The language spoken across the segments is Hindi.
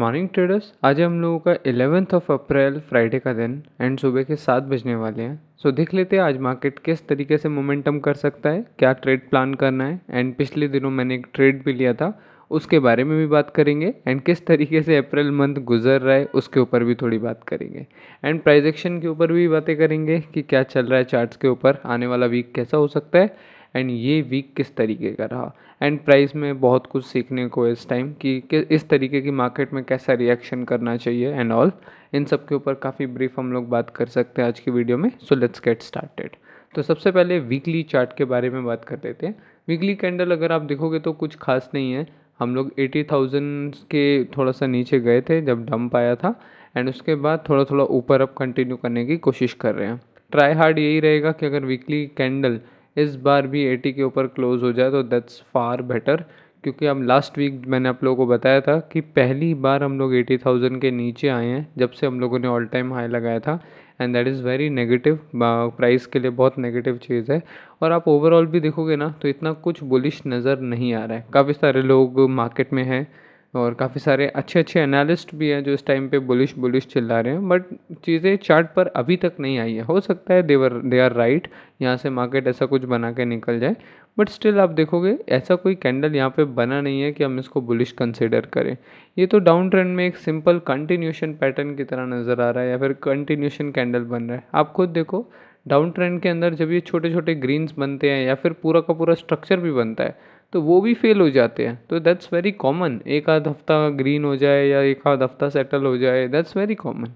Morning traders. आज हम लोगों का 11 अप्रैल फ्राइडे का दिन एंड सुबह के 7 बजने वाले हैं। सो देख लेते हैं आज मार्केट किस तरीके से मोमेंटम कर सकता है, क्या ट्रेड प्लान करना है। एंड पिछले दिनों मैंने एक ट्रेड भी लिया था, उसके बारे में भी बात करेंगे। एंड किस तरीके से अप्रैल मंथ गुजर रहा है उसके ऊपर भी थोड़ी बात करेंगे। एंड प्राइस एक्शन के ऊपर भी बातें करेंगे कि क्या चल रहा है चार्ट्स के ऊपर, आने वाला वीक कैसा हो सकता है एंड ये वीक किस तरीके का रहा। एंड प्राइस में बहुत कुछ सीखने को इस टाइम कि इस तरीके की मार्केट में कैसा रिएक्शन करना चाहिए एंड ऑल, इन सब के ऊपर काफ़ी ब्रीफ हम लोग बात कर सकते हैं आज की वीडियो में। So let's get started. तो सबसे पहले वीकली चार्ट के बारे में बात कर लेते हैं। वीकली कैंडल अगर आप देखोगे तो कुछ खास नहीं है। हम लोग 80,000 के थोड़ा सा नीचे गए थे जब डंप आया था, एंड उसके बाद थोड़ा थोड़ा ऊपर अप कंटिन्यू करने की कोशिश कर रहे हैं। ट्राई हार्ड यही रहेगा कि अगर वीकली कैंडल इस बार भी 80 के ऊपर क्लोज हो जाए तो दैट्स फार बेटर, क्योंकि अब लास्ट वीक मैंने आप लोगों को बताया था कि पहली बार हम लोग 80,000 के नीचे आए हैं जब से हम लोगों ने ऑल टाइम हाई लगाया था। And that is very negative, price के लिए बहुत नेगेटिव चीज़ है। और आप ओवरऑल भी देखोगे ना तो इतना कुछ बुलिश नज़र नहीं आ रहा है। काफ़ी सारे लोग मार्केट में हैं और काफ़ी सारे अच्छे अच्छे एनालिस्ट भी हैं जो इस टाइम पे बुलिश बुलिश चिल्ला रहे हैं, बट चीज़ें चार्ट पर अभी तक नहीं आई है। हो सकता है दे आर राइट, यहाँ से मार्केट ऐसा कुछ बना के निकल जाए, बट स्टिल आप देखोगे ऐसा कोई कैंडल यहाँ पे बना नहीं है कि हम इसको बुलिश कंसिडर करें। ये तो डाउन ट्रेंड में एक सिंपल कंटिन्यूशन पैटर्न की तरह नज़र आ रहा है या फिर कंटिन्यूशन कैंडल बन रहा है। आप खुद देखो, डाउन ट्रेंड के अंदर जब ये छोटे छोटे ग्रीन्स बनते हैं या फिर पूरा का पूरा स्ट्रक्चर भी बनता है तो वो भी फेल हो जाते हैं। तो दैट्स वेरी कॉमन, एक आध हफ्ता ग्रीन हो जाए या एक आध हफ्ता सेटल हो जाए, दैट्स वेरी कॉमन।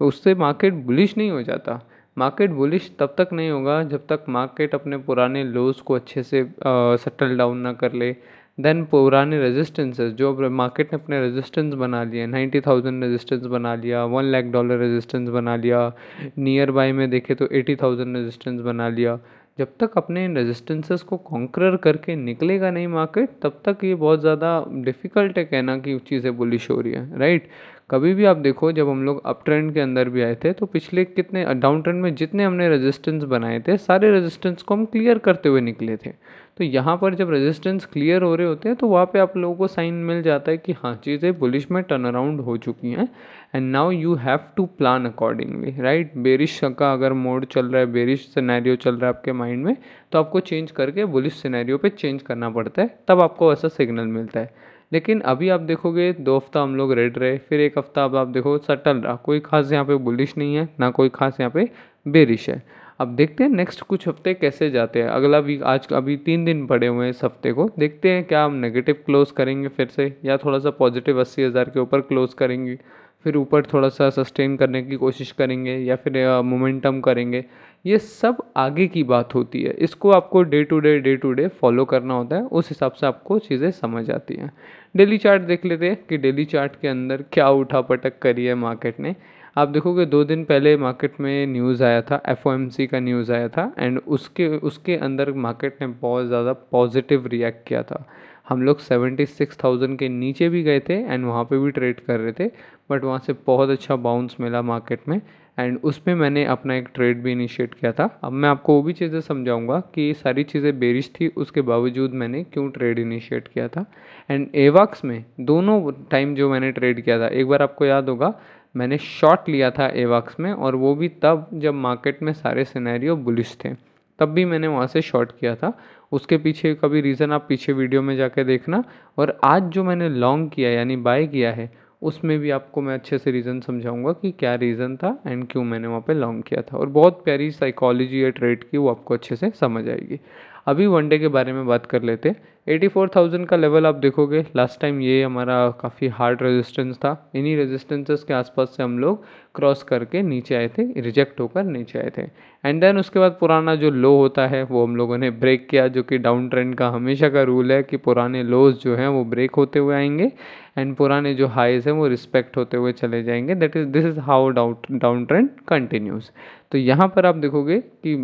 उससे मार्केट बुलिश नहीं हो जाता। मार्केट बुलिश तब तक नहीं होगा जब तक मार्केट अपने पुराने लोज को अच्छे से सेटल डाउन ना कर ले। देन पुराने रेजिस्टेंसेस जो मार्केट ने अपने रेजिस्टेंस बना लिए, 90,000 रेजिस्टेंस बना लिया, $1 लाख रेजिस्टेंस बना लिया, नियर बाय में देखे तो 80,000 रेजिस्टेंस बना लिया। जब तक अपने इन रेजिस्टेंसेस को कॉन्करर करके निकलेगा नहीं मार्केट, तब तक ये बहुत ज़्यादा डिफ़िकल्ट है कहना कि चीज़ें बुलिश हो रही है, राइट। कभी भी आप देखो, जब हम लोग अप ट्रेंड के अंदर भी आए थे तो पिछले कितने डाउन ट्रेंड में जितने हमने रेजिस्टेंस बनाए थे सारे रेजिस्टेंस को हम क्लियर करते हुए निकले थे। तो यहाँ पर जब रेजिस्टेंस क्लियर हो रहे होते हैं तो वहाँ पे आप लोगों को साइन मिल जाता है कि हाँ, चीज़ें बुलिश में टर्न अराउंड हो चुकी हैं। And now you have to plan accordingly, right. Bearish का अगर मोड चल रहा है, बेरिश सिनेरियो चल रहा है आपके माइंड में, तो आपको चेंज करके बुलिश सिनेरियो पे चेंज करना पड़ता है, तब आपको ऐसा सिग्नल मिलता है। लेकिन अभी आप देखोगे 2 हफ्ता हम लोग रेड रहे, फिर एक हफ्ता अब आप देखो सटल रहा, कोई खास यहाँ पे बुलिश नहीं है ना कोई खास यहाँ पे बेरिश है। अब देखते हैं नेक्स्ट कुछ हफ्ते कैसे जाते हैं। अगला वीक, आज अभी 3 दिन पड़े हुए हैं इस हफ्ते को, देखते हैं क्या हम नेगेटिव क्लोज करेंगे फिर से या थोड़ा सा पॉजिटिव 80,000 के ऊपर क्लोज करेंगे, फिर ऊपर थोड़ा सा सस्टेन करने की कोशिश करेंगे या फिर मोमेंटम करेंगे। ये सब आगे की बात होती है, इसको आपको डे टू डे फॉलो करना होता है, उस हिसाब से आपको चीज़ें समझ आती हैं। डेली चार्ट देख लेते हैं कि डेली चार्ट के अंदर क्या उठा पटक करी है मार्केट ने। आप देखोगे 2 दिन पहले मार्केट में न्यूज़ आया था, FOMC का न्यूज़ आया था, एंड उसके उसके अंदर मार्केट ने बहुत ज़्यादा पॉजिटिव रिएक्ट किया था। हम लोग 76,000 के नीचे भी गए थे एंड वहाँ पे भी ट्रेड कर रहे थे, बट वहाँ से बहुत अच्छा बाउंस मिला मार्केट में, एंड उसमें मैंने अपना एक ट्रेड भी इनिशिएट किया था। अब मैं आपको वो भी चीज़ें समझाऊंगा कि ये सारी चीज़ें बेरिश थी, उसके बावजूद मैंने क्यों ट्रेड इनिशिएट किया था। एंड एवाक्स में दोनों टाइम जो मैंने ट्रेड किया था, एक बार आपको याद होगा मैंने शॉर्ट लिया था एवाक्स में, और वो भी तब जब मार्केट में सारे सिनेरियो बुलिश थे, तब भी मैंने वहाँ से शॉर्ट किया था। उसके पीछे का भी रीज़न आप पीछे वीडियो में जाके देखना। और आज जो मैंने लॉन्ग किया यानी बाय किया है, उसमें भी आपको मैं अच्छे से रीज़न समझाऊंगा कि क्या रीज़न था एंड क्यों मैंने वहाँ पे लॉन्ग किया था। और बहुत प्यारी साइकोलॉजी है ट्रेड की, वो आपको अच्छे से समझ आएगी। अभी वनडे के बारे में बात कर लेते हैं। 84,000 का लेवल आप देखोगे, लास्ट टाइम ये हमारा काफ़ी हार्ड रेजिस्टेंस था। इन्हीं रेजिस्टेंसेस के आसपास से हम लोग क्रॉस करके नीचे आए थे, रिजेक्ट होकर नीचे आए थे। एंड देन उसके बाद पुराना जो लो होता है वो हम लोगों ने ब्रेक किया, जो कि डाउन ट्रेंड का हमेशा का रूल है कि पुराने लोज जो हैं वो ब्रेक होते हुए आएंगे एंड पुराने जो हाइज हैं वो रिस्पेक्ट होते हुए चले जाएंगे। This is how down trend continues. तो यहाँ पर आप देखोगे कि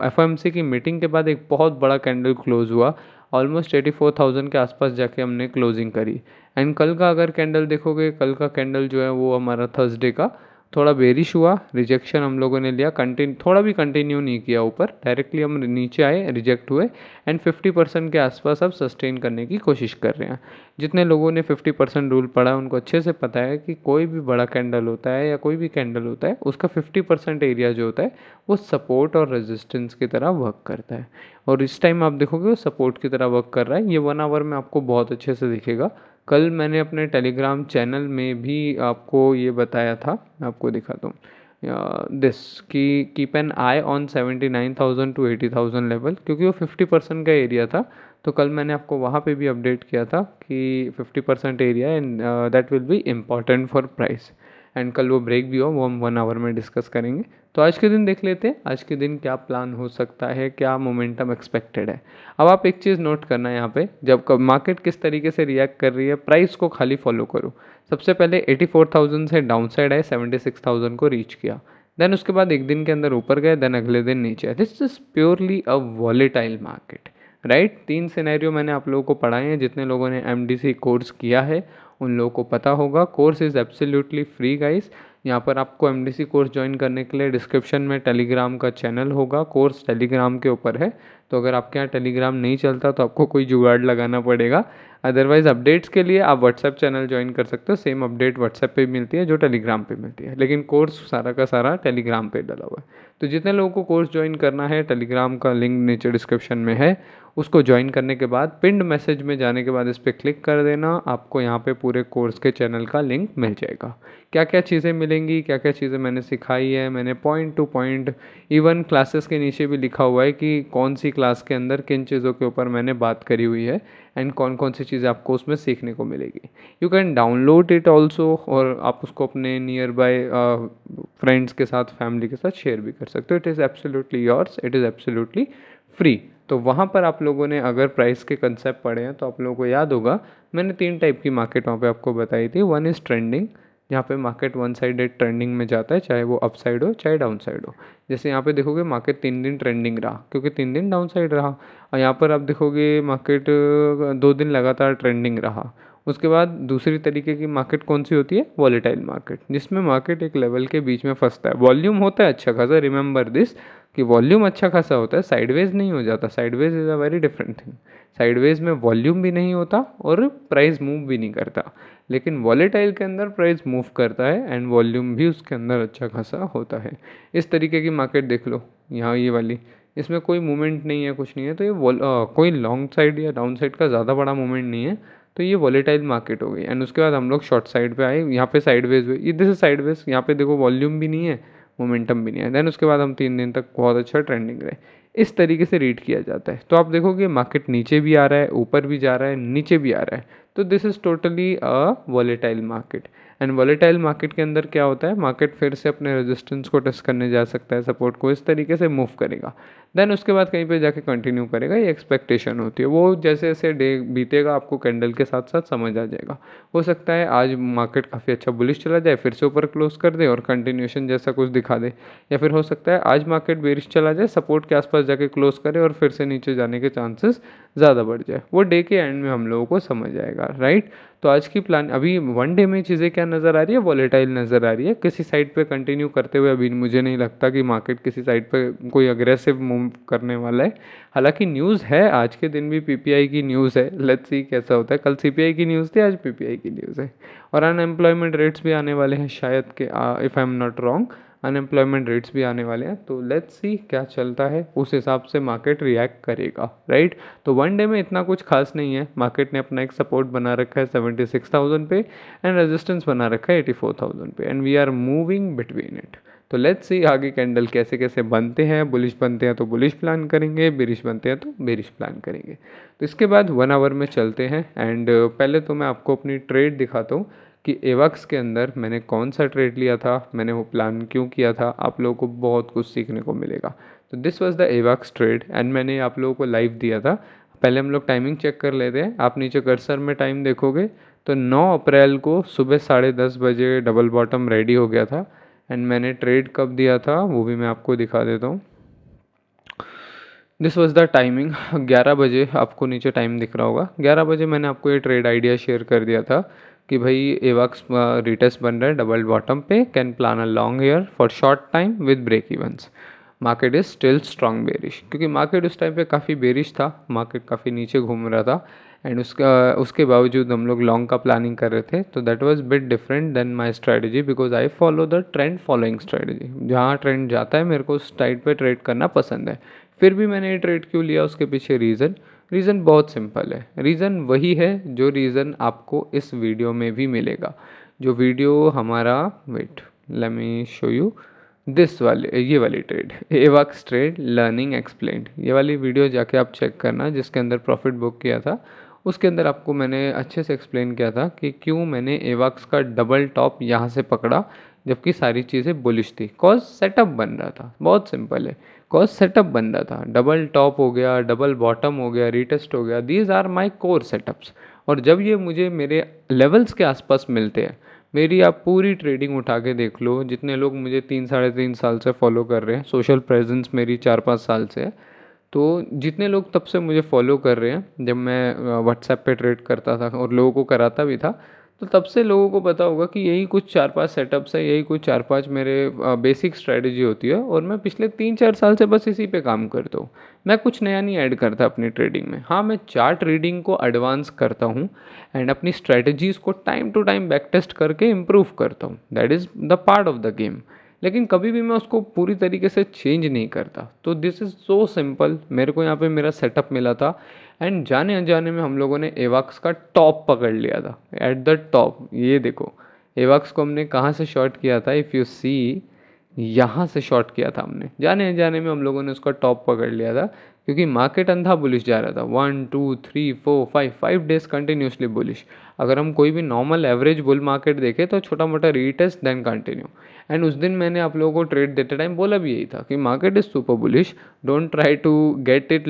FOMC की मीटिंग के बाद एक बहुत बड़ा कैंडल क्लोज हुआ, ऑलमोस्ट 84,000 के आसपास जाके हमने क्लोजिंग करी। एंड कल का अगर कैंडल देखोगे, कल का कैंडल जो है वो हमारा थर्सडे का, थोड़ा बेरिश हुआ, रिजेक्शन हम लोगों ने लिया, थोड़ा भी कंटिन्यू नहीं किया ऊपर, डायरेक्टली हम नीचे आए, रिजेक्ट हुए एंड 50% के आसपास अब सस्टेन करने की कोशिश कर रहे हैं। जितने लोगों ने 50% रूल पढ़ा उनको अच्छे से पता है कि कोई भी बड़ा कैंडल होता है या कोई भी कैंडल होता है, उसका 50% एरिया जो होता है वो सपोर्ट और रेजिस्टेंस की तरह वर्क करता है। और इस टाइम आप देखोगे वो सपोर्ट की तरह वर्क कर रहा है। ये 1 आवर में आपको बहुत अच्छे से दिखेगा। कल मैंने अपने टेलीग्राम चैनल में भी आपको ये बताया था, मैं आपको दिखाता हूँ दिस कि keep an eye on 79,000 to 80,000 level, क्योंकि वो 50% का एरिया था। तो कल मैंने आपको वहाँ पे भी अपडेट किया था कि 50% area and that will be important for price. And कल वो ब्रेक भी हो, वो हम 1 आवर में डिस्कस करेंगे। तो आज के दिन देख लेते हैं आज के दिन क्या प्लान हो सकता है, क्या मोमेंटम एक्सपेक्टेड है। अब आप एक चीज़ नोट करना है यहाँ पे, जब मार्केट किस तरीके से रिएक्ट कर रही है, प्राइस को खाली फॉलो करो। सबसे पहले 84,000 से डाउन साइड आए, 76,000 को रीच किया, देन उसके बाद एक दिन के अंदर ऊपर गए, देन अगले दिन नीचे आए। This is purely a volatile market, right. 3 scenario मैंने आप लोगों को पढ़ाए हैं। जितने लोगों ने MDC कोर्स किया है उन लोगों को पता होगा। Course is absolutely free guys. यहाँ पर आपको MDC कोर्स ज्वाइन करने के लिए डिस्क्रिप्शन में टेलीग्राम का चैनल होगा, कोर्स टेलीग्राम के ऊपर है। तो अगर आपके यहाँ टेलीग्राम नहीं चलता तो आपको कोई जुगाड़ लगाना पड़ेगा। अदरवाइज़ अपडेट्स के लिए आप व्हाट्सएप चैनल ज्वाइन कर सकते हो। सेम अपडेट व्हाट्सएप पे मिलती है जो टेलीग्राम पे मिलती है, लेकिन कोर्स सारा का सारा टेलीग्राम पे डला हुआ है। तो जितने लोगों को कोर्स ज्वाइन करना है, टेलीग्राम का लिंक नीचे डिस्क्रिप्शन में है। उसको ज्वाइन करने के बाद पिंड मैसेज में जाने के बाद इस पर क्लिक कर देना, आपको यहाँ पे पूरे कोर्स के चैनल का लिंक मिल जाएगा। क्या क्या चीज़ें मिलेंगी, क्या क्या चीज़ें मैंने सिखाई है, मैंने point two point, even classes के नीचे भी लिखा हुआ है कि कौन सी क्लास के अंदर किन चीज़ों के ऊपर मैंने बात करी हुई है एंड कौन कौन सी चीज़ें आपको उसमें सीखने को मिलेगी। You can download it also, और आप उसको अपने नियर बाय फ्रेंड्स के साथ, फैमिली के साथ शेयर भी कर सकते हो। It is absolutely yours, it is absolutely free. तो वहाँ पर आप लोगों ने अगर प्राइस के कंसेप्ट पढ़े हैं तो आप लोगों को याद होगा मैंने 3 टाइप की मार्केट वहाँ पे आपको बताई थी। वन इज़ ट्रेंडिंग, यहाँ पे मार्केट वन साइडेड ट्रेंडिंग में जाता है, चाहे वो अप साइड हो चाहे डाउन साइड हो। जैसे यहाँ पे देखोगे मार्केट 3 दिन ट्रेंडिंग रहा क्योंकि 3 दिन डाउन साइड रहा, और यहाँ पर आप देखोगे मार्केट 2 दिन लगातार ट्रेंडिंग रहा। उसके बाद दूसरी तरीके की मार्केट कौन सी होती है, वॉलेटाइल मार्केट, जिसमें मार्केट एक लेवल के बीच में फंसता है। वॉल्यूम होता है अच्छा खासा, रिमेंबर दिस कि वॉल्यूम अच्छा खासा होता है, साइडवेज नहीं हो जाता। Sideways is a very different thing. Sideways में वॉल्यूम भी नहीं होता और प्राइस मूव भी नहीं करता, लेकिन वॉलेटाइल के अंदर प्राइस मूव करता है एंड वॉल्यूम भी उसके अंदर अच्छा खासा होता है। इस तरीके की मार्केट देख लो, यहाँ ये वाली, इसमें कोई मूवमेंट नहीं है, कुछ नहीं है, तो ये कोई लॉन्ग साइड या डाउन साइड का ज़्यादा बड़ा मूवमेंट नहीं है, तो ये वॉलेटाइल मार्केट हो गई। एंड उसके बाद हम लोग शॉर्ट साइड पे आए, यहाँ पे साइडवेज हुए, ये दिस इज साइडवेज, यहाँ पे देखो वॉल्यूम भी नहीं है, मोमेंटम भी नहीं है। देन उसके बाद हम 3 दिन तक बहुत अच्छा ट्रेंडिंग रहे। इस तरीके से रीड किया जाता है। तो आप देखोगे मार्केट नीचे भी आ रहा है, ऊपर भी जा रहा है, नीचे भी आ रहा है, तो this is totally a volatile market. And volatile market के अंदर क्या होता है, मार्केट फिर से अपने रेजिस्टेंस को टेस्ट करने जा सकता है, सपोर्ट को इस तरीके से मूव करेगा, देन उसके बाद कहीं पे जाके कंटिन्यू करेगा। ये एक्सपेक्टेशन होती है, वो जैसे जैसे डे बीतेगा आपको कैंडल के साथ साथ समझ आ जाएगा। हो सकता है आज मार्केट काफ़ी अच्छा बुलिश चला जाए, फिर से ऊपर क्लोज कर दे और कंटिन्यूशन जैसा कुछ दिखा दे, या फिर हो सकता है आज मार्केट बेरिश चला जाए, सपोर्ट के आसपास जाके क्लोज करे और फिर से नीचे जाने के चांसेस ज़्यादा बढ़ जाए। वो डे के एंड में हम लोगों को समझ आएगा, राइट। तो आज की प्लान, अभी 1 डे में चीज़ें क्या नज़र आ रही है, वॉलेटाइल नज़र आ रही है। किसी साइड पे कंटिन्यू करते हुए अभी मुझे नहीं लगता कि मार्केट किसी साइड पे कोई अग्रेसिव मूव करने वाला है। हालांकि न्यूज़ है, आज के दिन भी PPI की न्यूज़ है, लेट्स सी कैसा होता है। कल CPI की न्यूज़ थी, आज PPI की न्यूज़ है। और अनएम्प्लॉयमेंट रेट्स भी आने वाले हैं शायद के, if I am not wrong, unemployment rates भी आने वाले हैं। तो लेट्स सी क्या चलता है, उस हिसाब से मार्केट रिएक्ट करेगा, राइट। तो 1 डे में इतना कुछ खास नहीं है। मार्केट ने अपना एक सपोर्ट बना रखा है 76,000 पे एंड रेजिस्टेंस बना रखा है 84,000 पे, and we are moving between it. तो लेट्स सी आगे कैंडल कैसे कैसे बनते हैं। बुलिश बनते हैं तो बुलिश प्लान करेंगे, बेरिश बनते हैं तो बेरिश प्लान करेंगे। तो इसके बाद 1 आवर में चलते हैं एंड पहले तो मैं आपको अपनी ट्रेड दिखाता हूँ कि एवक्स के अंदर मैंने कौन सा ट्रेड लिया था, मैंने वो प्लान क्यों किया था। आप लोगों को बहुत कुछ सीखने को मिलेगा। तो this was the AVAX trade and मैंने आप लोगों को लाइव दिया था। पहले हम लोग टाइमिंग चेक कर लेते हैं। आप नीचे कर्सर में टाइम देखोगे तो 9 अप्रैल को सुबह 10:30 बजे डबल बॉटम रेडी हो गया था एंड मैंने ट्रेड कब दिया था वो भी मैं आपको दिखा देता हूँ। दिस वॉज द टाइमिंग, 11 बजे आपको नीचे टाइम दिख रहा होगा। 11 बजे मैंने आपको ये ट्रेड आइडिया शेयर कर दिया था कि भाई एवॉक्स रिटेस्ट बन रहा है डबल बॉटम पे, can plan a long year for short time with break events. Market is still strong bearish, क्योंकि मार्केट उस टाइम पे काफ़ी बेरिश था, मार्केट काफ़ी नीचे घूम रहा था, एंड उसके बावजूद हम लोग लॉन्ग का प्लानिंग कर रहे थे। तो that was bit different than my strategy, because I follow the trend following strategy. जहाँ ट्रेंड जाता है मेरे को उस टाइट पे ट्रेड करना पसंद है। फिर भी मैंने ये ट्रेड क्यों लिया, उसके पीछे रीज़न बहुत सिंपल है। रीज़न वही है जो रीज़न आपको इस वीडियो में भी मिलेगा। जो वीडियो हमारा, wait let me show you this वाले, ये वाली trade, AVAX trade learning explained, ये वाली वीडियो जाके आप चेक करना, जिसके अंदर प्रॉफिट बुक किया था। उसके अंदर आपको मैंने अच्छे से एक्सप्लेन किया था कि क्यों मैंने एवॉक्स का डबल टॉप यहाँ से पकड़ा जबकि सारी चीज़ें बुलिश थी। कॉज सेटअप बन रहा था, बहुत सिंपल है, कॉज सेटअप बन रहा था। डबल टॉप हो गया, डबल बॉटम हो गया, रीटेस्ट हो गया, these are my core setups. और जब ये मुझे मेरे लेवल्स के आसपास मिलते हैं, मेरी आप पूरी ट्रेडिंग उठा के देख लो, जितने लोग मुझे 3 साढ़े 3 साल से फॉलो कर रहे हैं, सोशल प्रेजेंस मेरी 4 5 साल से है, तो जितने लोग तब से मुझे फॉलो कर रहे हैं, जब मैं व्हाट्सएप पे ट्रेड करता था और लोगों को कराता भी था, तो तब से लोगों को पता होगा कि यही कुछ 4 5 सेटअप्स है, यही कुछ 4 5 मेरे बेसिक स्ट्रेटजी होती है, और मैं पिछले 3 4 साल से बस इसी पे काम करता हूँ। मैं कुछ नया नहीं ऐड करता अपनी ट्रेडिंग में। हाँ, मैं चार्ट रीडिंग को एडवांस करता हूँ एंड अपनी स्ट्रेटजीज़ को time to time back test करके इम्प्रूव करता हूँ, that is the part of the game. लेकिन कभी भी मैं उसको पूरी तरीके से चेंज नहीं करता। तो दिस इज़ सो सिंपल। मेरे को यहाँ पे मेरा सेटअप मिला था एंड जाने अनजाने में हम लोगों ने एवॉक्स का टॉप पकड़ लिया था, एट द टॉप। ये देखो, एवॉक्स को हमने कहाँ से शॉर्ट किया था, इफ़ यू सी, यहाँ से शॉर्ट किया था हमने। जाने अनजाने में हम लोगों ने उसका टॉप पकड़ लिया था, क्योंकि मार्केट अंधा बुलिश जा रहा था। 1 2 3 4 5 5 डेज कंटिन्यूसली बुलिश। अगर हम कोई भी नॉर्मल एवरेज बुल मार्केट देखें तो छोटा मोटा रीटेस्ट देन कंटिन्यू। एंड उस दिन मैंने आप लोगों को ट्रेड देते टाइम बोला भी यही था कि market is super bullish, don't try to get it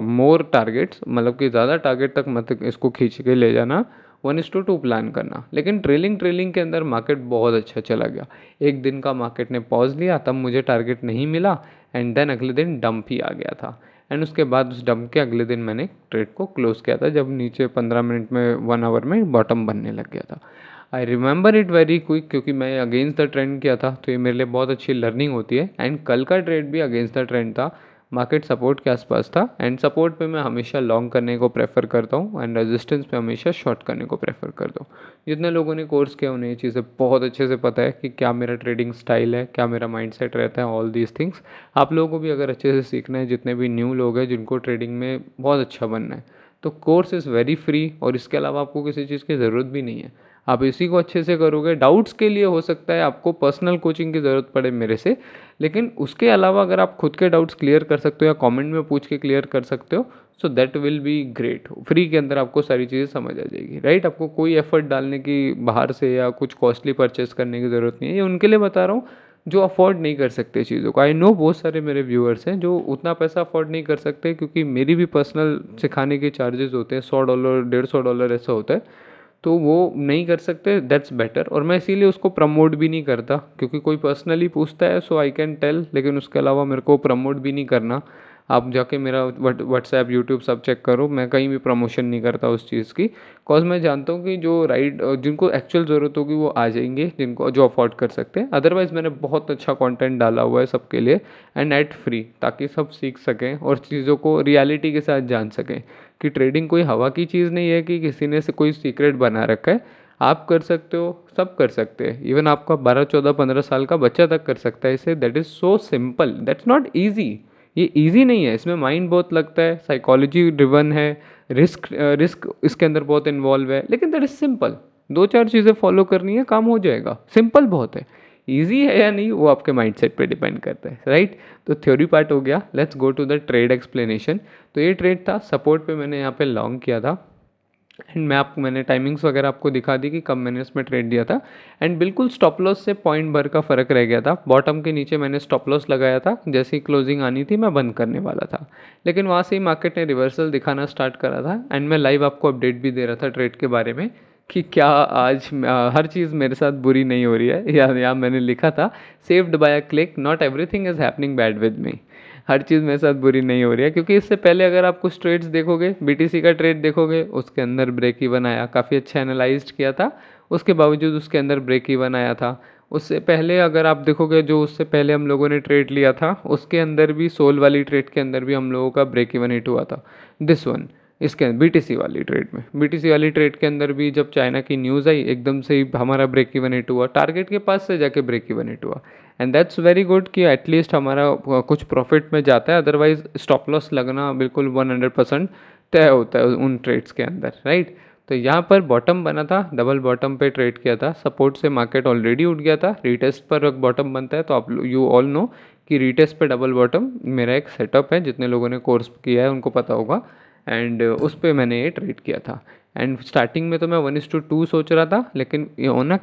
more targets, मतलब कि ज़्यादा टारगेट तक मत इसको खींच के ले जाना, 1:2 प्लान करना। लेकिन ट्रेलिंग के अंदर मार्केट बहुत अच्छा चला गया। एक दिन का मार्केट ने पॉज लिया, तब मुझे टारगेट नहीं मिला, एंड देन अगले दिन डंप ही आ गया था। एंड उसके बाद उस डंप के अगले दिन मैंने ट्रेड को क्लोज किया था, जब नीचे 15 मिनट में 1 आवर में बॉटम बनने लग गया था। I remember it very quick, क्योंकि मैं अगेंस्ट द ट्रेंड किया था, तो ये मेरे लिए बहुत अच्छी लर्निंग होती है। एंड कल का ट्रेड भी अगेंस्ट द ट्रेंड था, मार्केट सपोर्ट के आसपास था, एंड सपोर्ट पे मैं हमेशा लॉन्ग करने को प्रेफर करता हूँ एंड रेजिस्टेंस पे हमेशा शॉर्ट करने को प्रेफर करता हूँ। जितने लोगों ने कोर्स किया उन्हें ये चीज़ें बहुत अच्छे से पता है कि क्या मेरा ट्रेडिंग स्टाइल है, क्या मेरा माइंडसेट रहता है, ऑल दीज थिंग्स। आप लोगों को भी अगर अच्छे से सीखना है, जितने भी न्यू लोग हैं जिनको ट्रेडिंग में बहुत अच्छा बनना है, तो कोर्स इज़ वेरी फ्री, और इसके अलावा आपको किसी चीज़ की ज़रूरत भी नहीं है। आप इसी को अच्छे से करोगे। डाउट्स के लिए हो सकता है आपको पर्सनल कोचिंग की ज़रूरत पड़े मेरे से, लेकिन उसके अलावा अगर आप खुद के डाउट्स क्लियर कर सकते हो या कमेंट में पूछ के क्लियर कर सकते हो, so that will be great. Free के अंदर आपको सारी चीज़ें समझ आ जाएगी, राइट। आपको कोई एफर्ट डालने की बाहर से या कुछ कॉस्टली परचेस करने की ज़रूरत नहीं है। ये उनके लिए बता रहा हूँ जो अफोर्ड नहीं कर सकते चीज़ों को। आई नो बहुत सारे मेरे व्यूअर्स हैं जो उतना पैसा अफोर्ड नहीं कर सकते, क्योंकि मेरी भी पर्सनल सिखाने के चार्जेस होते हैं, $100 $150 ऐसा होता है, तो वो नहीं कर सकते, दैट्स बेटर। और मैं इसीलिए उसको प्रमोट भी नहीं करता, क्योंकि कोई पर्सनली पूछता है सो आई कैन टेल, लेकिन उसके अलावा मेरे को प्रमोट भी नहीं करना। आप जाके मेरा व्हाट्सएप यूट्यूब सब चेक करो, मैं कहीं भी प्रमोशन नहीं करता उस चीज़ की। कॉज मैं जानता हूँ कि जो जिनको एक्चुअल ज़रूरत होगी वो आ जाएंगे, जिनको जो अफोर्ड कर सकते हैं। अदरवाइज़ मैंने बहुत अच्छा कंटेंट डाला हुआ है सबके लिए एंड एट फ्री, ताकि सब सीख सकें और चीज़ों को रियलिटी के साथ जान सकें कि ट्रेडिंग कोई हवा की चीज़ नहीं है कि किसी ने से कोई सीक्रेट बना रखा है। आप कर सकते हो, सब कर सकते हैं, इवन आपका 12 14 15 साल का बच्चा तक कर सकता है इसे। That is so simple, that's not easy. ये इजी नहीं है, इसमें माइंड बहुत लगता है, साइकोलॉजी ड्रिवन है, रिस्क इसके अंदर बहुत इन्वॉल्व है, लेकिन दैट इज सिंपल। 2 4 चीज़ें फॉलो करनी है, काम हो जाएगा। सिंपल बहुत है। ईजी है या नहीं वो आपके माइंडसेट पे डिपेंड करता है, राइट। तो थ्योरी पार्ट हो गया, let's go to the trade explanation. तो ये ट्रेड था सपोर्ट पे, मैंने यहाँ पे लॉन्ग किया था, एंड मैंने टाइमिंग्स वगैरह आपको दिखा दी कि कब मैंने इसमें ट्रेड दिया था। एंड बिल्कुल स्टॉप लॉस से पॉइंट भर का फ़र्क रह गया था। बॉटम के नीचे मैंने स्टॉप लॉस लगाया था, जैसे ही क्लोजिंग आनी थी मैं बंद करने वाला था, लेकिन वहाँ से ही मार्केट ने रिवर्सल दिखाना स्टार्ट करा था। एंड मैं लाइव आपको अपडेट भी दे रहा था ट्रेड के बारे में कि क्या आज हर चीज़ मेरे साथ बुरी नहीं हो रही है। या मैंने लिखा था saved by a click, not everything is happening bad with me. हर चीज़ मेरे साथ बुरी नहीं हो रही है, क्योंकि इससे पहले अगर आप कुछ ट्रेड्स देखोगे, बीटीसी का ट्रेड देखोगे, उसके अंदर ब्रेक इवन आया, काफ़ी अच्छा एनालाइज्ड किया था, उसके बावजूद उसके अंदर ब्रेक इवन आया था। उससे पहले अगर आप देखोगे, जो उससे पहले हम लोगों ने ट्रेड लिया था, उसके अंदर भी सोल वाली ट्रेड के अंदर भी हम लोगों का ब्रेक इवन हिट हुआ था। दिस वन, इसके बीटीसी वाली ट्रेड में, बीटीसी वाली ट्रेड के अंदर भी जब चाइना की न्यूज़ आई, एकदम से ही हमारा ब्रेक इवन हिट हुआ, टारगेट के पास से जाके ब्रेक इवन हिट हुआ। एंड दैट्स वेरी गुड कि एटलीस्ट हमारा कुछ प्रॉफिट में जाता है, अदरवाइज स्टॉप लॉस लगना बिल्कुल 100% तय होता है उन ट्रेड्स के अंदर, राइट। तो यहाँ पर बॉटम बना था, डबल बॉटम पे ट्रेड किया था, सपोर्ट से मार्केट ऑलरेडी उठ गया था, रीटेस्ट पर बॉटम बनता है, तो आप यू ऑल नो कि रीटेस्ट पे डबल बॉटम मेरा एक सेटअप है, जितने लोगों ने कोर्स किया है उनको पता होगा। एंड उस पर मैंने ये ट्रेड किया था। एंड स्टार्टिंग में तो मैं 1:2 सोच रहा था, लेकिन ऑन अ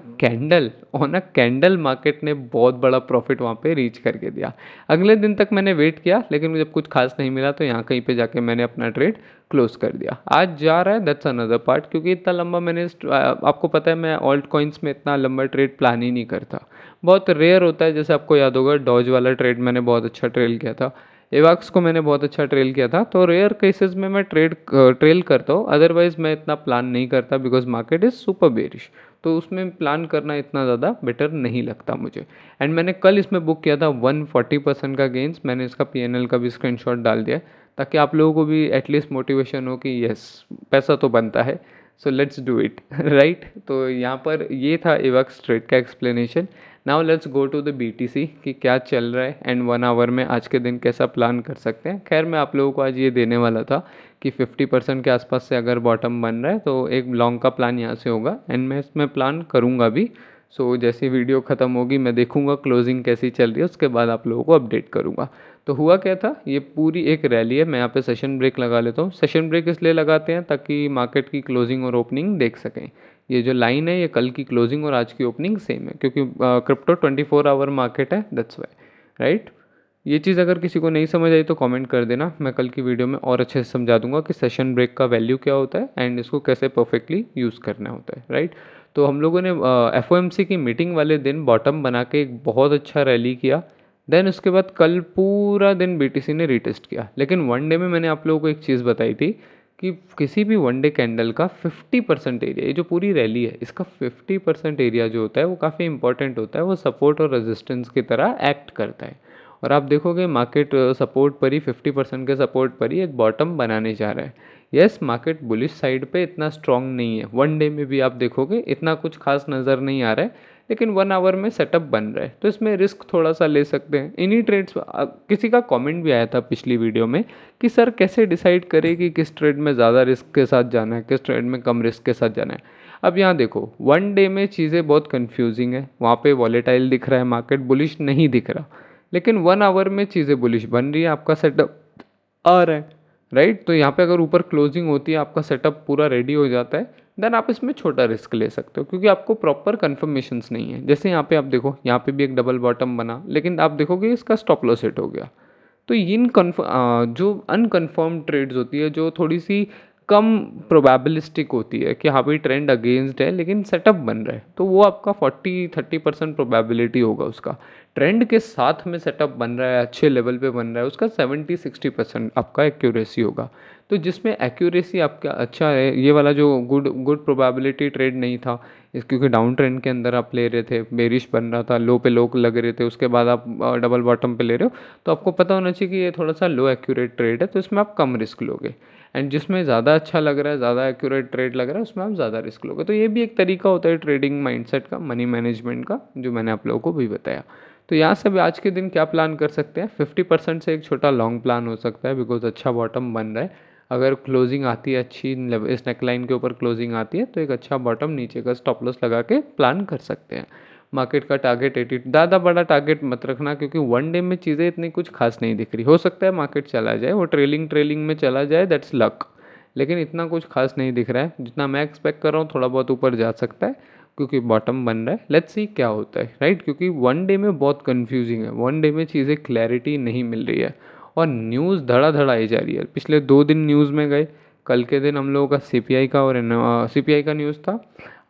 कैंडल मार्केट ने बहुत बड़ा प्रॉफिट वहाँ पे रीच करके दिया। अगले दिन तक मैंने वेट किया, लेकिन जब कुछ खास नहीं मिला तो यहाँ कहीं पे जाके मैंने अपना ट्रेड क्लोज कर दिया। आज जा रहा है, दैट्स अनदर पार्ट, क्योंकि इतना लंबा मैंने आपको पता है मैं ऑल्ट कॉइन्स में इतना लंबा ट्रेड प्लान ही नहीं करता, बहुत रेयर होता है। जैसे आपको याद होगा डॉज वाला ट्रेड मैंने बहुत अच्छा ट्रेल किया था, एवाक्स को मैंने बहुत अच्छा ट्रेल किया था। तो रेयर केसेस में मैं ट्रेल करता हूँ, अदरवाइज मैं इतना प्लान नहीं करता, because market is super bearish, तो उसमें प्लान करना इतना ज़्यादा बेटर नहीं लगता मुझे। एंड मैंने कल इसमें बुक किया था 140% का गेंस, मैंने इसका पीएनएल का भी स्क्रीनशॉट डाल दिया, ताकि आप लोगों को भी एटलीस्ट मोटिवेशन हो कि यस पैसा तो बनता है, so let's do it, right. तो यहाँ पर ये था एवक्स ट्रेड का explanation. Now let's go to the BTC कि क्या चल रहा है एंड 1 आवर में आज के दिन कैसा प्लान कर सकते हैं। खैर मैं आप लोगों को आज ये देने वाला था कि 50% के आसपास से अगर बॉटम बन रहा है तो एक लॉन्ग का प्लान यहाँ से होगा, एंड मैं इसमें प्लान करूँगा भी। सो जैसी वीडियो ख़त्म होगी मैं देखूंगा क्लोजिंग कैसी चल रही है, उसके बाद आप लोगों को अपडेट करूँगा। तो हुआ क्या था, ये पूरी एक रैली है, मैं यहाँ पे सेशन ब्रेक लगा लेता हूँ। सेशन ब्रेक इसलिए लगाते हैं ताकि मार्केट की क्लोजिंग और ओपनिंग देख सकें। ये जो लाइन है ये कल की क्लोजिंग और आज की ओपनिंग सेम है, क्योंकि क्रिप्टो 24 आवर मार्केट है, दैट्स वाई, राइट। ये चीज़ अगर किसी को नहीं समझ आई तो कमेंट कर देना, मैं कल की वीडियो में और अच्छे से समझा दूंगा कि सेशन ब्रेक का वैल्यू क्या होता है एंड इसको कैसे परफेक्टली यूज़ करना होता है, राइट। तो हम लोगों ने एफओएमसी की मीटिंग वाले दिन बॉटम बना के एक बहुत अच्छा रैली किया। देन उसके बाद कल पूरा दिन बीटीसी ने रिटेस्ट किया, लेकिन वन डे में मैंने आप लोगों को एक चीज़ बताई थी कि किसी भी वन डे कैंडल का 50% एरिया, ये जो पूरी रैली है इसका 50% एरिया जो होता है वो काफ़ी इंपॉर्टेंट होता है, वो सपोर्ट और रेजिस्टेंस की तरह एक्ट करता है। और आप देखोगे मार्केट सपोर्ट पर ही 50% के सपोर्ट पर ही एक बॉटम बनाने जा रहा है। यस मार्केट बुलिश साइड पे इतना स्ट्रांग नहीं है, वन डे में भी आप देखोगे इतना कुछ खास नज़र नहीं आ रहा है, लेकिन 1 आवर में सेटअप बन रहा है, तो इसमें रिस्क थोड़ा सा ले सकते हैं। इन्हीं ट्रेड्स, किसी का कमेंट भी आया था पिछली वीडियो में कि सर कैसे डिसाइड करें कि किस ट्रेड में ज़्यादा रिस्क के साथ जाना है, किस ट्रेड में कम रिस्क के साथ जाना है। अब यहाँ देखो वन डे में चीज़ें बहुत कंफ्यूजिंग है, वहाँ पे वॉलेटाइल दिख रहा है, मार्केट बुलिश नहीं दिख रहा, लेकिन 1 आवर में चीज़ें बुलिश बन रही है, आपका सेटअप आ रहा है, राइट। तो यहाँ पे अगर ऊपर क्लोजिंग होती है, आपका सेटअप पूरा रेडी हो जाता है, देन आप इसमें छोटा रिस्क ले सकते हो, क्योंकि आपको प्रॉपर कन्फर्मेशंस नहीं है। जैसे यहाँ पे आप देखो, यहाँ पे भी एक डबल बॉटम बना, लेकिन आप देखोगे इसका स्टॉप लॉस हिट हो गया। तो जो अनकन्फर्म ट्रेड्स होती है, जो थोड़ी सी कम प्रोबेबिलिस्टिक होती है कि हाँ भाई ट्रेंड अगेंस्ट है लेकिन सेटअप बन रहा है, तो वो आपका 40-30% प्रोबेबिलिटी होगा उसका। ट्रेंड के साथ में सेटअप बन रहा है, अच्छे लेवल पे बन रहा है, उसका 70-60% आपका एक्यूरेसी होगा। तो जिसमें एक्यूरेसी आपका अच्छा है, ये वाला जो गुड प्रोबेबिलिटी ट्रेड नहीं था इस, क्योंकि डाउन ट्रेंड के अंदर आप ले रहे थे, बेरिश बन रहा था, लो पे लो लग रहे थे, उसके बाद आप डबल बॉटम पे ले रहे हो, तो आपको पता होना चाहिए कि ये थोड़ा सा लो एक्यूरेट ट्रेड है, तो इसमें आप कम रिस्क लोगे। एंड जिसमें ज़्यादा अच्छा लग रहा है, ज़्यादा एक्यूरेट ट्रेड लग रहा है, उसमें आप ज़्यादा रिस्क लोगे। तो ये भी एक तरीका होता है ट्रेडिंग माइंडसेट का, मनी मैनेजमेंट का, जो मैंने आप लोगों को भी बताया। तो यहाँ से भी आज के दिन क्या प्लान कर सकते हैं, 50% से एक छोटा लॉन्ग प्लान हो सकता है, बिकॉज अच्छा बॉटम बन रहा है। अगर क्लोजिंग आती है अच्छी, इस नेकलाइन के ऊपर क्लोजिंग आती है, तो एक अच्छा बॉटम नीचे का स्टॉप लॉस लगा के प्लान कर सकते हैं। मार्केट का टारगेट 80, ज़्यादा बड़ा टारगेट मत रखना, क्योंकि वन डे में चीज़ें इतनी कुछ खास नहीं दिख रही। हो सकता है मार्केट चला जाए, वो ट्रेलिंग में चला जाए, दैट्स लक, लेकिन इतना कुछ खास नहीं दिख रहा है जितना मैं एक्सपेक्ट कर रहा हूँ। थोड़ा बहुत ऊपर जा सकता है क्योंकि बॉटम बन रहा है, लेट्स सी क्या होता है, राइट। क्योंकि वन डे में बहुत कंफ्यूजिंग है, वन डे में चीज़ें क्लैरिटी नहीं मिल रही है, और न्यूज़ धड़ा आई जा रही है। पिछले 2 दिन न्यूज़ में गए, कल के दिन हम लोगों का सीपीआई का और सीपीआई का न्यूज़ था,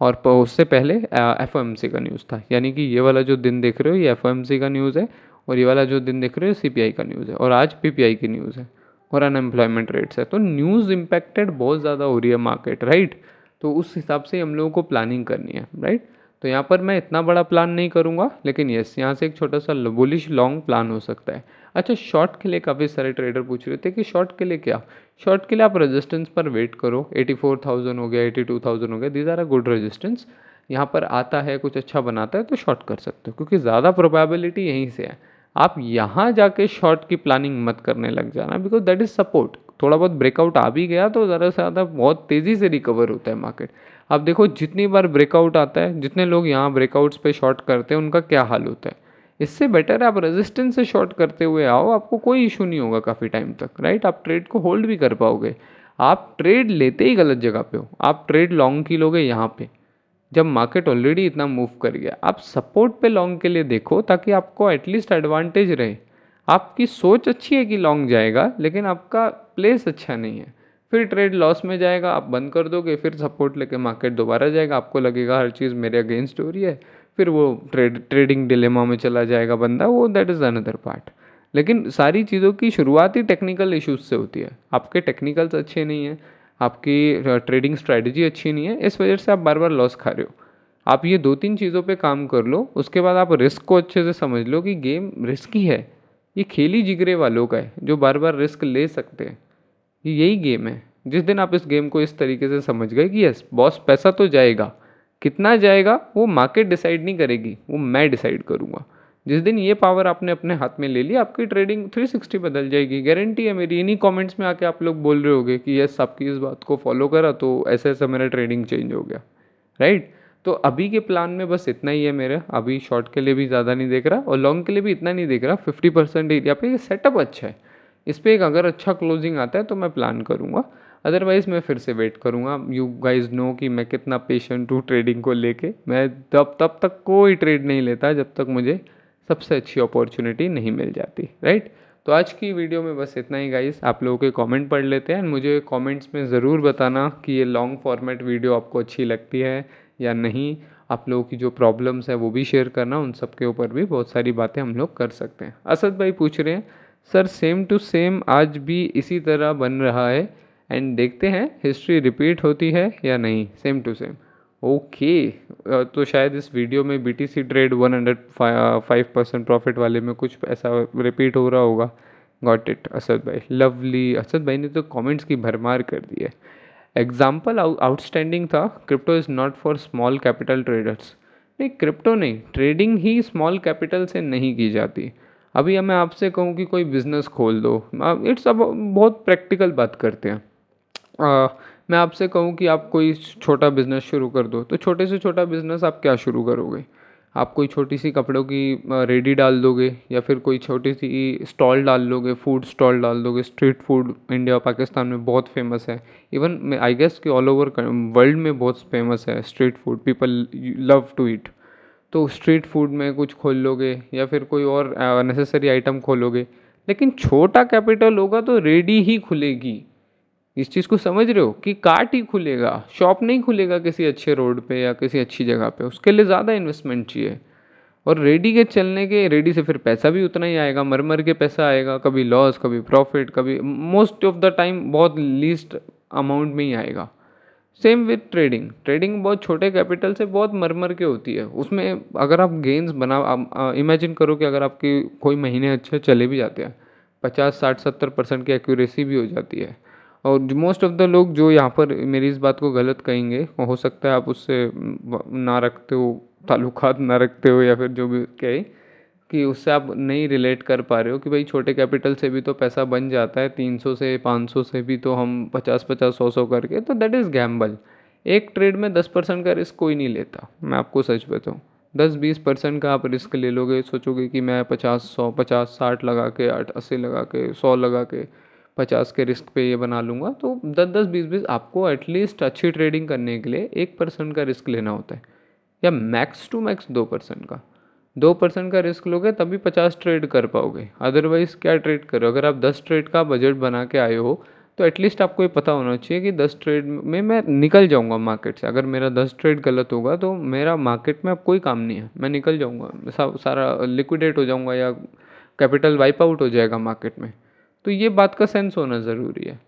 और उससे पहले एफओएमसी का न्यूज़ था। यानी कि ये वाला जो दिन देख रहे हो ये एफओएमसी का न्यूज़ है, और ये वाला जो दिन देख रहे हो CPI का न्यूज़ है, और आज PPI की न्यूज़ है, और अनएम्प्लॉयमेंट रेट्स है। तो न्यूज़ इम्पैक्टेड बहुत ज़्यादा हो रही है मार्केट, राइट। तो उस हिसाब से हम लोगों को प्लानिंग करनी है, राइट। तो यहाँ पर मैं इतना बड़ा प्लान नहीं करूँगा, लेकिन यस, यहाँ से एक छोटा सा बुलिश लॉन्ग प्लान हो सकता है। अच्छा, शॉर्ट के लिए काफ़ी सारे ट्रेडर पूछ रहे थे कि शॉर्ट के लिए क्या। शॉर्ट के लिए आप रेजिस्टेंस पर वेट करो, 84,000 हो गया, 82,000 हो गया, these are a good resistance. यहाँ पर आता है, कुछ अच्छा बनाता है तो शॉर्ट कर सकते हो, क्योंकि ज़्यादा प्रोबेबिलिटी यहीं से है। आप यहाँ जाके शॉर्ट की प्लानिंग मत करने लग जाना, बिकॉज दैट इज़ सपोर्ट। थोड़ा बहुत ब्रेकआउट आ भी गया तो ज़्यादा से ज़्यादा बहुत तेज़ी से रिकवर होता है मार्केट। आप देखो जितनी बार ब्रेकआउट आता है, जितने लोग यहाँ ब्रेकआउट्स पे शॉर्ट करते हैं उनका क्या हाल होता है। इससे बेटर है आप रेजिस्टेंस से शॉर्ट करते हुए आओ, आपको कोई इशू नहीं होगा काफ़ी टाइम तक, राइट। आप ट्रेड को होल्ड भी कर पाओगे। आप ट्रेड लेते ही गलत जगह पे हो, आप ट्रेड लॉन्ग की लोगे यहाँ पे, जब मार्केट ऑलरेडी इतना मूव कर गया। आप सपोर्ट पे लॉन्ग के लिए देखो, ताकि आपको एटलीस्ट एडवांटेज रहे। आपकी सोच अच्छी है कि लॉन्ग जाएगा, लेकिन आपका प्लेस अच्छा नहीं है, फिर ट्रेड लॉस में जाएगा, आप बंद कर दोगे, फिर सपोर्ट लेके मार्केट दोबारा जाएगा, आपको लगेगा हर चीज़ मेरे अगेंस्ट हो रही है, फिर वो ट्रेडिंग डिलेमा में चला जाएगा बंदा, वो दैट इज़ अनदर पार्ट। लेकिन सारी चीज़ों की शुरुआत ही टेक्निकल इश्यूज से होती है। आपके टेक्निकल्स अच्छे नहीं हैं, आपकी ट्रेडिंग स्ट्रैटेजी अच्छी नहीं है, इस वजह से आप बार बार लॉस खा रहे हो। आप ये 2-3 चीज़ों पे काम कर लो, उसके बाद आप रिस्क को अच्छे से समझ लो कि गेम रिस्की है। ये खेल ही जिगरे वालों का है जो बार बार रिस्क ले सकते हैं। यही गेम है। जिस दिन आप इस गेम को इस तरीके से समझ गए कि यस बॉस, पैसा तो जाएगा, कितना जाएगा वो मार्केट डिसाइड नहीं करेगी, वो मैं डिसाइड करूँगा। जिस दिन ये पावर आपने अपने हाथ में ले ली, आपकी ट्रेडिंग 360 बदल जाएगी, गारंटी है मेरी। इन्हीं कमेंट्स में आके आप लोग बोल रहे होगे कि यस, आपकी इस बात को फॉलो करा तो ऐसा ऐसा मेरा ट्रेडिंग चेंज हो गया, राइट। तो अभी के प्लान में बस इतना ही है मेरा। अभी शॉर्ट के लिए भी ज़्यादा नहीं देख रहा और लॉन्ग के लिए भी इतना नहीं देख रहा। 50% एरिया पे ये सेटअप अच्छा है, इस पर एक अगर अच्छा क्लोजिंग आता है तो मैं प्लान करूँगा, अदरवाइज़ मैं फिर से वेट करूँगा। यू गाइज नो कि मैं कितना पेशेंट हूँ ट्रेडिंग को लेके। मैं तब तक कोई ट्रेड नहीं लेता जब तक मुझे सबसे अच्छी अपॉर्चुनिटी नहीं मिल जाती, राइट। तो आज की वीडियो में बस इतना ही गाइस। आप लोगों के कमेंट पढ़ लेते हैं, मुझे कमेंट्स में ज़रूर बताना कि ये लॉन्ग फॉर्मेट वीडियो आपको अच्छी लगती है या नहीं। आप लोगों की जो प्रॉब्लम्स है वो भी शेयर करना, उन सब के ऊपर भी बहुत सारी बातें हम लोग कर सकते हैं। असद भाई पूछ रहे हैं सर, सेम टू सेम आज भी इसी तरह बन रहा है एंड देखते हैं हिस्ट्री रिपीट होती है या नहीं। Same to same, okay. तो शायद इस वीडियो में BTC ट्रेड 105% प्रॉफिट वाले में कुछ ऐसा रिपीट हो रहा होगा। गॉट इट असद भाई, लवली। असद भाई ने तो कमेंट्स की भरमार कर दी है। एग्जाम्पल आउटस्टैंडिंग था, crypto is not for small capital traders. नहीं, क्रिप्टो नहीं, ट्रेडिंग ही स्मॉल कैपिटल से नहीं की जाती। अभी मैं आपसे कहूँ कि कोई बिज़नेस खोल दो, इट्स अब बहुत प्रैक्टिकल बात करते हैं। मैं आपसे कहूँ कि आप कोई छोटा बिज़नेस शुरू कर दो, तो छोटे से छोटा बिज़नेस आप क्या शुरू करोगे। आप कोई छोटी सी कपड़ों की रेडी डाल दोगे, या फिर कोई छोटी सी स्टॉल डाल लोगे, फूड स्टॉल डाल दोगे। स्ट्रीट फूड इंडिया पाकिस्तान में बहुत फेमस है, इवन आई गेस कि ऑल ओवर वर्ल्ड में बहुत फेमस है street food, people love to eat. तो स्ट्रीट फूड में कुछ खोल लोगे, या फिर कोई और नेसेसरी आइटम खोलोगे। लेकिन छोटा कैपिटल होगा तो रेडी ही खुलेगी। इस चीज़ को समझ रहे हो कि कार्ट ही खुलेगा, शॉप नहीं खुलेगा किसी अच्छे रोड पे या किसी अच्छी जगह पे। उसके लिए ज़्यादा इन्वेस्टमेंट चाहिए, और रेडी के चलने के, रेडी से फिर पैसा भी उतना ही आएगा, मर मर के पैसा आएगा, कभी लॉस कभी प्रॉफिट, कभी मोस्ट ऑफ द टाइम बहुत लीस्ट अमाउंट में ही आएगा। Same with trading. ट्रेडिंग बहुत छोटे कैपिटल से बहुत मर मर के होती है। उसमें अगर आप गेंस बना, इमेजिन करो कि अगर आपकी कोई महीने अच्छे चले भी जाते हैं, 50-60-70% की एक्यूरेसी भी हो जाती है। और मोस्ट ऑफ द लोग जो यहाँ पर मेरी इस बात को गलत कहेंगे, हो सकता है आप उससे ना रखते हो, ताल्लुकात ना रखते हो, या फिर जो भी कहे कि उससे आप नहीं रिलेट कर पा रहे हो कि भाई छोटे कैपिटल से भी तो पैसा बन जाता है, 300 से 500 से भी तो हम 50-50 100-100 करके, तो दैट इज़ गैम्बल। एक ट्रेड में 10% का रिस्क कोई नहीं लेता, मैं आपको सच बताऊँ। 10-20% का आप रिस्क ले लोगे, सोचोगे कि मैं 50-100 50-60 लगा के 80 लगा के 100 लगा के 50 के रिस्क पे ये बना लूँगा, तो 10-10 20-20 आपको एटलीस्ट अच्छी ट्रेडिंग करने के लिए 1% का रिस्क लेना होता है, या मैक्स टू मैक्स 2% का। 2% का रिस्क लोगे तभी 50 ट्रेड कर पाओगे, अदरवाइज़ क्या ट्रेड करो। अगर आप 10 ट्रेड का बजट बना के आए हो, तो एटलीस्ट आपको ये पता होना चाहिए कि 10 ट्रेड में मैं निकल जाऊंगा मार्केट से। अगर मेरा 10 ट्रेड गलत होगा तो मेरा मार्केट में अब कोई काम नहीं है, मैं निकल जाऊंगा, सारा लिक्विडेट हो जाऊंगा, या कैपिटल वाइप आउट हो जाएगा मार्केट में। तो ये बात का सेंस होना ज़रूरी है।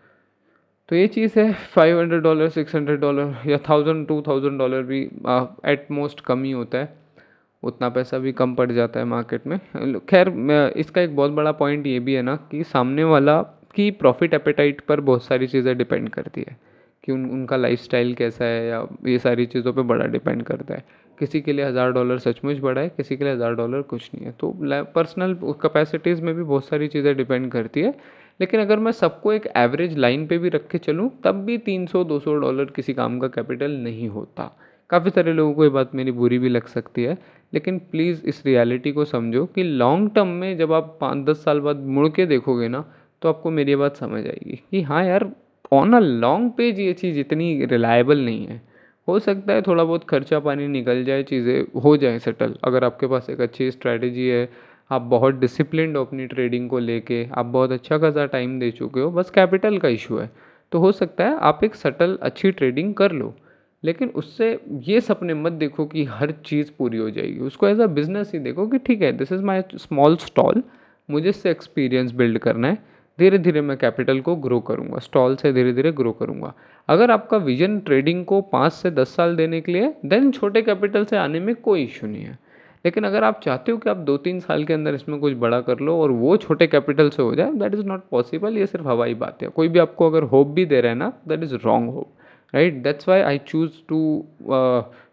तो ये चीज़ है, $500 $600 या $1000 $2000 भी एट मोस्ट कम ही होता है, उतना पैसा भी कम पड़ जाता है मार्केट में। खैर इसका एक बहुत बड़ा पॉइंट ये भी है ना कि सामने वाला की प्रॉफिट एपेटाइट पर बहुत सारी चीज़ें डिपेंड करती है कि उनका लाइफस्टाइल कैसा है, या ये सारी चीज़ों पे बड़ा डिपेंड करता है। किसी के लिए $1000 सचमुच बड़ा है, किसी के लिए $1000 कुछ नहीं है। तो पर्सनल कैपेसिटीज़ में भी बहुत सारी चीज़ें डिपेंड करती है। लेकिन अगर मैं सबको एक एवरेज लाइन पे भी रख के चलूँ तब भी $300-200 किसी काम का कैपिटल नहीं होता। काफ़ी सारे लोगों को ये बात मेरी बुरी भी लग सकती है, लेकिन प्लीज़ इस रियलिटी को समझो कि लॉन्ग टर्म में जब आप 5-10 साल बाद मुड़ के देखोगे ना, तो आपको मेरी बात समझ आएगी कि हाँ यार, ऑन अ लॉन्ग पेज ये चीज़ इतनी रिलायबल नहीं है। हो सकता है थोड़ा बहुत खर्चा पानी निकल जाए, चीज़ें हो जाए सेटल, अगर आपके पास एक अच्छी स्ट्रैटेजी है, आप बहुत डिसिप्लिन्ड हो अपनी ट्रेडिंग को लेके, आप बहुत अच्छा खासा टाइम दे चुके हो, बस कैपिटल का इशू है, तो हो सकता है आप एक सटल अच्छी ट्रेडिंग कर लो। लेकिन उससे ये सपने मत देखो कि हर चीज़ पूरी हो जाएगी, उसको एज अ बिजनेस ही देखो कि ठीक है, this is my small stall, मुझे इससे एक्सपीरियंस बिल्ड करना है, धीरे धीरे मैं कैपिटल को ग्रो करूँगा, स्टॉल से धीरे धीरे ग्रो करूँगा। अगर आपका विजन ट्रेडिंग को 5 से 10 साल देने के लिए, देन छोटे कैपिटल से आने में कोई इशू नहीं है। लेकिन अगर आप चाहते हो कि आप 2-3 साल के अंदर इसमें कुछ बड़ा कर लो और वो छोटे कैपिटल से हो जाए, दैट इज़ नॉट पॉसिबल, ये सिर्फ हवाई बात है। कोई भी आपको अगर होप भी दे रहा है ना, that is wrong hope, right. That's why I choose to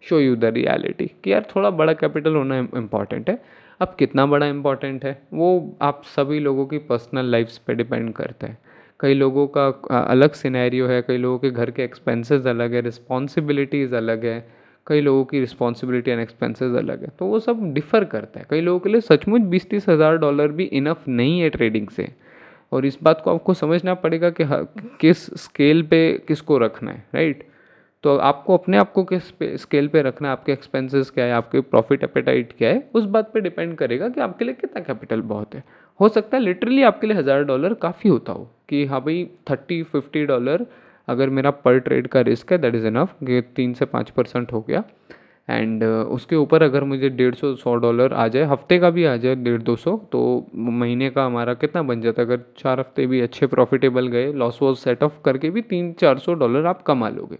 show you the reality कि यार थोड़ा बड़ा कैपिटल होना इम्पॉर्टेंट है। अब कितना बड़ा इम्पॉर्टेंट है वो आप सभी लोगों की पर्सनल लाइफ्स पे डिपेंड करता है। कई लोगों का अलग सिनेरियो है, कई लोगों के घर के एक्सपेंसेस अलग है, रिस्पॉन्सिबिलिटीज़ अलग है, कई लोगों की रिस्पॉन्सिबिलिटी एंड एक्सपेंसेस अलग है, तो वो सब डिफ़र करता है। कई लोगों के लिए सचमुच $20-30 भी इनफ नहीं है ट्रेडिंग से, और इस बात को आपको समझना पड़ेगा कि किस स्केल पे किसको रखना है, राइट। तो आपको अपने आप को किस स्केल पे रखना है, आपके एक्सपेंसेस क्या है, आपके प्रॉफिट एपेटाइट क्या है, उस बात पे डिपेंड करेगा कि आपके लिए कितना कैपिटल बहुत है। हो सकता है लिटरली आपके लिए $1000 काफ़ी होता हो कि हाँ भाई, $30-50 अगर मेरा पर ट्रेड का रिस्क है, दैट इज़ इनफ, कि 3 से 5% हो गया। एंड उसके ऊपर अगर मुझे $150-100 आ जाए, हफ्ते का भी आ जाए 150-200, तो महीने का हमारा कितना बन जाता है? अगर 4 हफ्ते भी अच्छे प्रॉफिटेबल गए, लॉस वॉस सेट ऑफ करके भी $300-400 आप कमा लोगे।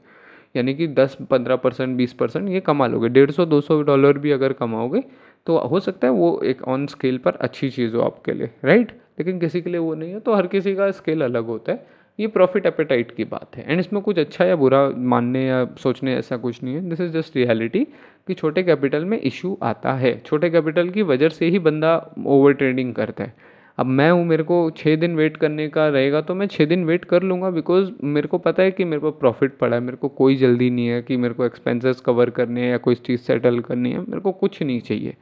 यानी कि 10-15% 20% ये कमा लोगे। $150-200 भी अगर कमाओगे तो हो सकता है वो एक ऑन स्केल पर अच्छी चीज़ हो आपके लिए, राइट। लेकिन किसी के लिए वो नहीं है, तो हर किसी का स्केल अलग होता है। ये प्रॉफिट एपेटाइट की बात है, एंड इसमें कुछ अच्छा या बुरा मानने या सोचने ऐसा कुछ नहीं है। दिस इज़ जस्ट रियलिटी कि छोटे कैपिटल में इशू आता है। छोटे कैपिटल की वजह से ही बंदा ओवर ट्रेडिंग करता है। अब मैं हूँ, मेरे को 6 दिन वेट करने का रहेगा तो मैं 6 दिन वेट कर लूँगा, बिकॉज मेरे को पता है कि मेरे को प्रॉफिट पड़ा है। मेरे को कोई जल्दी नहीं है कि मेरे को एक्सपेंसेस कवर करने हैं या कोई चीज़ सेटल करनी है, मेरे को कुछ नहीं चाहिए।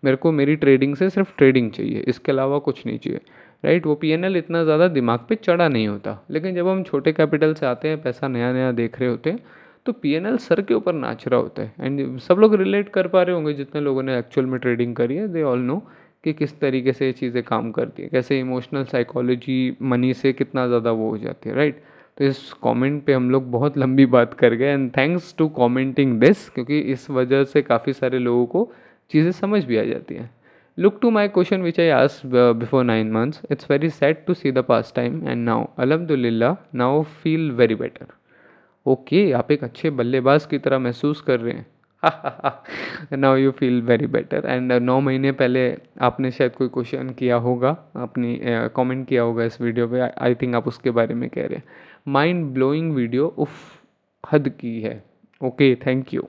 मेरे को मेरी ट्रेडिंग से सिर्फ ट्रेडिंग चाहिए, इसके अलावा कुछ नहीं चाहिए, राइट। वो पीएनएल इतना ज़्यादा दिमाग पे चढ़ा नहीं होता। लेकिन जब हम छोटे कैपिटल से आते हैं, पैसा नया नया देख रहे होते हैं, तो पीएनएल सर के ऊपर नाच रहा होता है। एंड सब लोग रिलेट कर पा रहे होंगे, जितने लोगों ने एक्चुअल में ट्रेडिंग करी है, दे ऑल नो कि किस तरीके से ये चीज़ें काम करती है, कैसे इमोशनल साइकोलॉजी मनी से कितना ज़्यादा वो हो जाती है, राइट। तो इस कमेंट पे हम लोग बहुत लंबी बात कर गए, and thanks to commenting this, क्योंकि इस वजह से काफ़ी सारे लोगों को चीज़ें समझ भी आ जाती हैं। Look to my question which I asked before 9 months. It's very sad to see the past time, and now, alhamdulillah, now feel very better. Okay, आप एक अच्छे बल्लेबाज की तरह महसूस कर रहे हैं। Now you feel very better. And 9 महीने पहले आपने शायद कोई क्वेश्चन किया होगा, अपनी कमेंट किया होगा इस वीडियो पे, आई थिंक आप उसके बारे में कह रहे हैं। माइंड ब्लोइंग वीडियो, उफ, हद की है। Okay, thank you,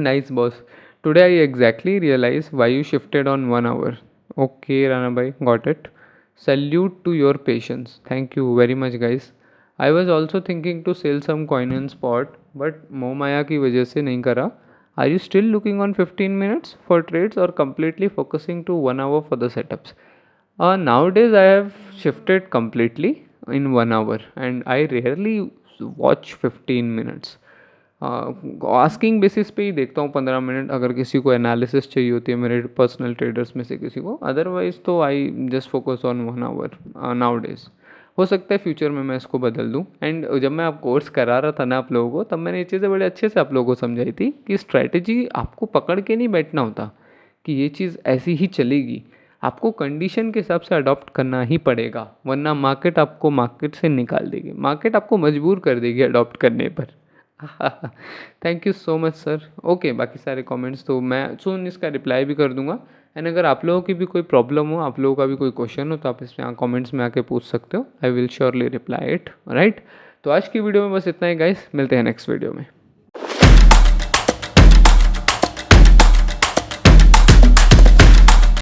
nice boss. Today I exactly realize why you shifted on 1 hour. Okay Rana भाई, got it. Salute to your patience, thank you very much guys. I was also thinking to sell some coin in spot, but मोह माया की वजह से नहीं करा। Are you still looking on 15 minutes for trades और completely focusing to 1 hour for the setups? Nowadays I have shifted completely in 1 hour, and I rarely watch 15 minutes. Asking basis पे ही देखता हूँ 15 मिनट, अगर किसी को एनालिसिस चाहिए होती है मेरे पर्सनल ट्रेडर्स में से किसी को। अदरवाइज तो I just focus on 1 hour now days. हो सकता है फ्यूचर में मैं इसको बदल दूँ। एंड जब मैं आप कोर्स करा रहा था ना आप लोगों को, तब मैंने ये चीज़ें बड़े अच्छे से आप लोगों को समझाई थी कि स्ट्रैटेजी आपको पकड़ के नहीं बैठना होता कि ये चीज़ ऐसी ही चलेगी। आपको कंडीशन के हिसाब से अडॉप्ट करना ही पड़ेगा, वरना मार्केट आपको मार्केट से निकाल देगी, मार्केट आपको मजबूर कर देगी अडॉप्ट करने पर। Thank you so much sir. Okay, बाकी सारे कमेंट्स तो मैं सुन इसका रिप्लाई भी कर दूंगा। एंड अगर आप लोगों की भी कोई प्रॉब्लम हो, आप लोगों का भी कोई क्वेश्चन हो, तो आप इसमें कमेंट्स में आके पूछ सकते हो। I will surely reply it, right. तो आज की वीडियो में बस इतना ही गाइस, मिलते हैं नेक्स्ट वीडियो में।